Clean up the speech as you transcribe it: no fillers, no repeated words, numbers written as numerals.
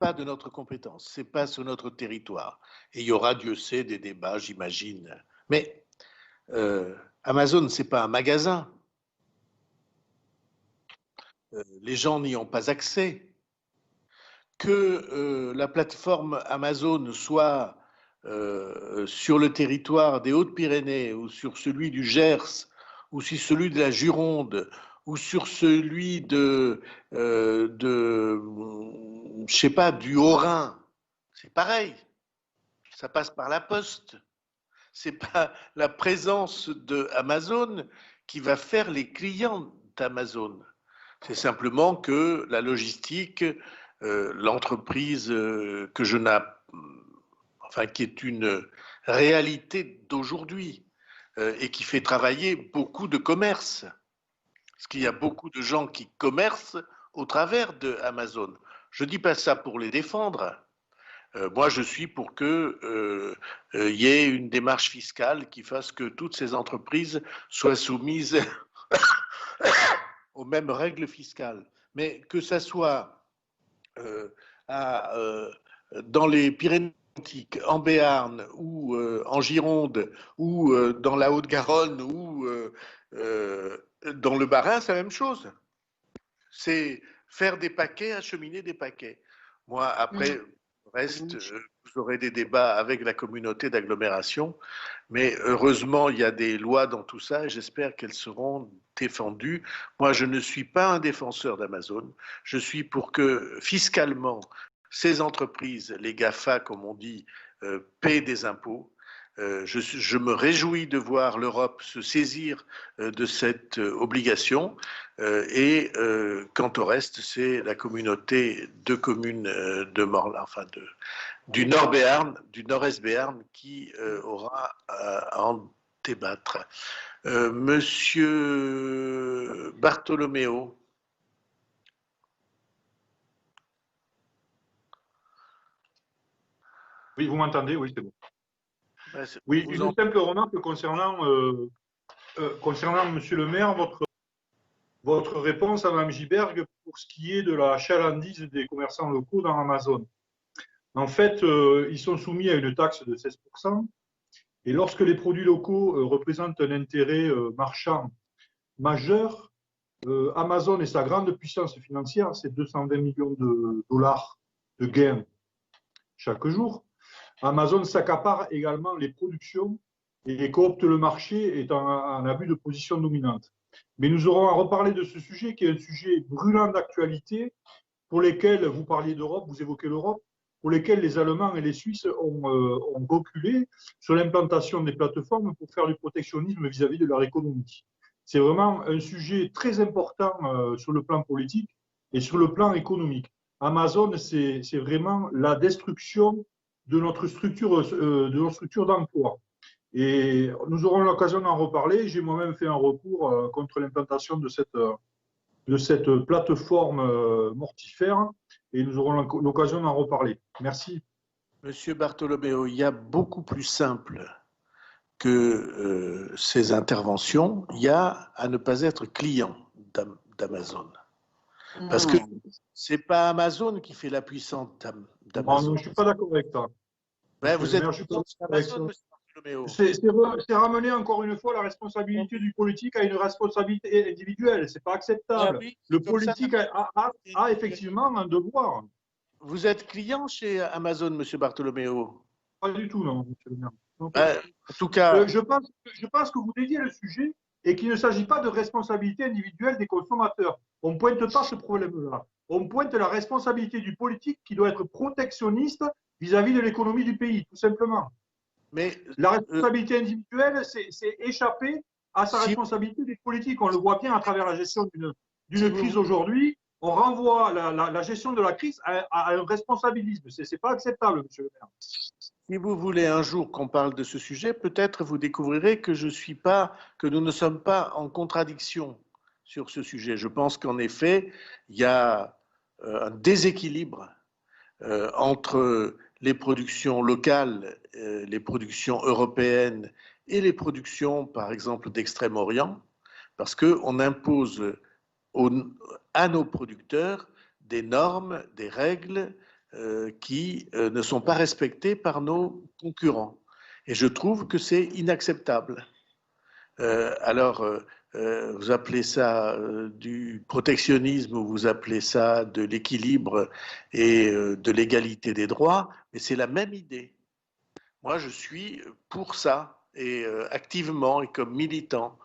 pas de notre compétence, c'est pas sur notre territoire. Et il y aura, Dieu sait, des débats, j'imagine. Mais Amazon, c'est pas un magasin. Les gens n'y ont pas accès. Que la plateforme Amazon soit sur le territoire des Hautes-Pyrénées ou sur celui du Gers ou sur celui de la Gironde ou sur celui je sais pas, du Haut-Rhin, c'est pareil. Ça passe par la poste. C'est pas la présence de Amazon qui va faire les clients d'Amazon. C'est simplement que la logistique, l'entreprise que je n'ai, enfin qui est une réalité d'aujourd'hui et qui fait travailler beaucoup de commerces. Parce qu'il y a beaucoup de gens qui commercent au travers de Amazon. Je ne dis pas ça pour les défendre. Moi, je suis pour qu'il y ait une démarche fiscale qui fasse que toutes ces entreprises soient soumises aux mêmes règles fiscales. Mais que ça soit à, dans les Pyrénées-Atlantiques, en Béarn ou en Gironde ou dans la Haute-Garonne ou dans le Bas-Rhin, c'est la même chose. C'est faire des paquets, acheminer des paquets. Moi, après, le reste, vous aurez des débats avec la communauté d'agglomération, mais heureusement, il y a des lois dans tout ça et j'espère qu'elles seront défendues. Moi, je ne suis pas un défenseur d'Amazon. Je suis pour que fiscalement, ces entreprises, les GAFA, comme on dit, paient des impôts. Je me réjouis de voir l'Europe se saisir de cette obligation et quant au reste, c'est la communauté de communes de Morlaix, enfin du Nord-Béarn, du Nord-Est Béarn qui aura à en débattre. Monsieur Bartholoméo. Oui, vous m'entendez? Oui, c'est bon. Oui, une simple remarque concernant Monsieur le maire, votre réponse à Mme Giberg pour ce qui est de la chalandise des commerçants locaux dans Amazon. En fait, ils sont soumis à une taxe de 16%. Et lorsque les produits locaux représentent un intérêt marchand majeur, Amazon et sa grande puissance financière, c'est 220 millions de dollars de gains chaque jour. Amazon s'accapare également les productions et coopte le marché étant en abus de position dominante. Mais nous aurons à reparler de ce sujet qui est un sujet brûlant d'actualité pour lesquels vous parliez d'Europe, vous évoquez l'Europe, pour lesquels les Allemands et les Suisses ont reculé sur l'implantation des plateformes pour faire du protectionnisme vis-à-vis de leur économie. C'est vraiment un sujet très important sur le plan politique et sur le plan économique. Amazon, c'est vraiment la destruction de notre structure d'emploi. Et nous aurons l'occasion d'en reparler. J'ai moi-même fait un recours contre l'implantation de cette plateforme mortifère et nous aurons l'occasion d'en reparler. Merci. Monsieur Bartholoméo, il y a beaucoup plus simple que ces interventions. Il y a à ne pas être client d'Amazon. Parce que ce n'est pas Amazon qui fait la puissance d'Amazon. Je ne suis pas d'accord avec ça. Ben, vous êtes client d'Amazon, monsieur Bartholoméo. C'est ramener encore une fois la responsabilité du politique à une responsabilité individuelle. Ce n'est pas acceptable. Oui, le politique a effectivement un devoir. Vous êtes client chez Amazon, monsieur Bartholoméo? Pas du tout, non, monsieur le maire. En tout cas, je pense que vous dédiez le sujet et qu'il ne s'agit pas de responsabilité individuelle des consommateurs. On ne pointe pas ce problème-là. On pointe la responsabilité du politique qui doit être protectionniste vis-à-vis de l'économie du pays, tout simplement. Mais la responsabilité individuelle, c'est échapper à sa responsabilité des politiques. On le voit bien à travers la gestion d'une crise aujourd'hui. On renvoie la gestion de la crise à un responsabilisme. Ce n'est pas acceptable, monsieur le maire. Si vous voulez un jour qu'on parle de ce sujet, peut-être vous découvrirez que nous ne sommes pas en contradiction sur ce sujet. Je pense qu'en effet, il y a un déséquilibre entre les productions locales, les productions européennes et les productions, par exemple, d'Extrême-Orient, parce qu'on impose à nos producteurs des normes, des règles qui ne sont pas respectés par nos concurrents. Et je trouve que c'est inacceptable. Alors, vous appelez ça du protectionnisme ou vous appelez ça de l'équilibre et de l'égalité des droits, mais c'est la même idée. Moi, je suis pour ça, et activement et comme militant.